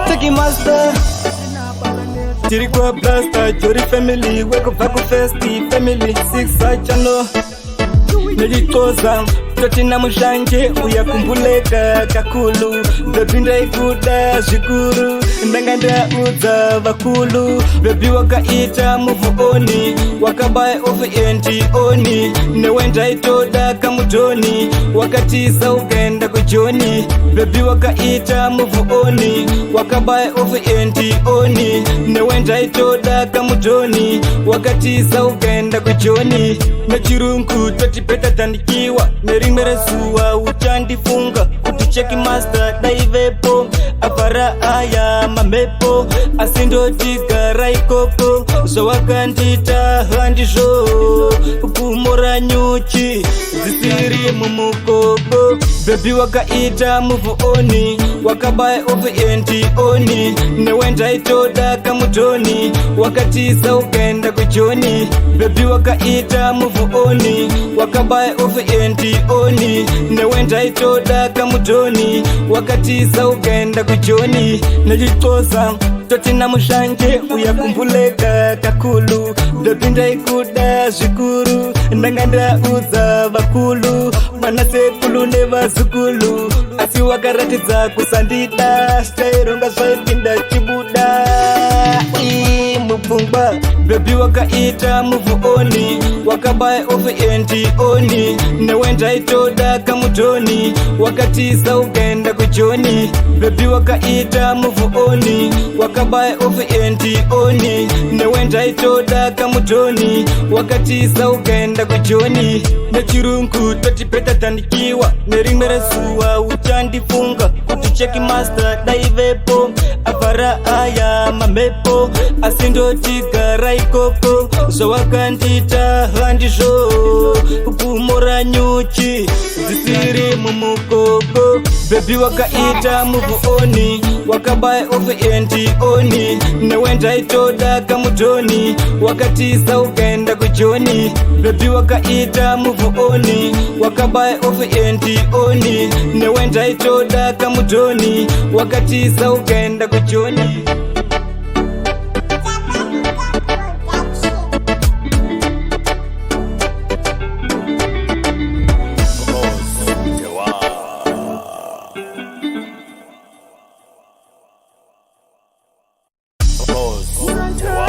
Taki master Tiri kwa blaster Jori family Weko vaku festi Family 6 channel Nilikoza Toti na mushanje Uyakumbuleka kakulu Bebinda ikuda zhikuru Ndanganda uza vakulu Bebi wakaita muvu oni Wakabaye ofu enti oni Newenda itoda kamutoni Wakatiza ugenda kujoni Bebi wakaita muvu oni Wakabaye ofu enti oni Newenda itoda kamutoni Wakatiza ugenda kujoni Mechirunku toti peta tandikiwa Nerimere suwa uchandifunga Kutucheki master daivepo Afara aya mamepo Asindo tika raikoko Zawakandita handisho Kumora nyuchi Zisiri mumukoko Bebi wakaita muvu oni Wakabaye ofu enti oni Newenda itoda kamutoni Wakatiza ugenda kujoni Bebi wakaita muvu oni Wakabaye ofu enti oni Newenda itoda kamutoni Wakatiza ugenda kujoni Najitoza Toti na mushanje uyakumbuleka kakulu Bebinda ikuda zhikuru Ndanganda uza vakulu Manasekulu neva zukulu Asi wakaratiza kusandida Staironga zvaipinda chibuda Mupungba Bebi wakaita muvu oni Wakabaye ofu enti oni Newenda itoda kamutoni Wakatiza ugenda kujoni Bebi wakaita muvu oni Wakabaye ofu enti oni Newenda itoda kamutoni Wakatiza ugenda kujoni Nechirunku toti peta tandikiwa Nerimere suwa uchandifunga Kutucheki master daivepo Afara aya mamepo Asindo tika raikoko Zawakandita handisho Kumora nyuchi Zisiri mumukoko Bebi wakaita muvu oni Wakabaye ofu enti oni Newenda itoda kamutoni Wakatiza ugenda kujoni Bebi wakaita muvu oni Wakabaye ofu enti oni Newenda itoda kamutoni Wakatiza ugenda kujoni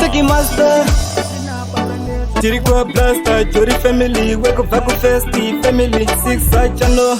Taki master Tiri kwa blaster Jori family Weko vaku festi Family 6 channel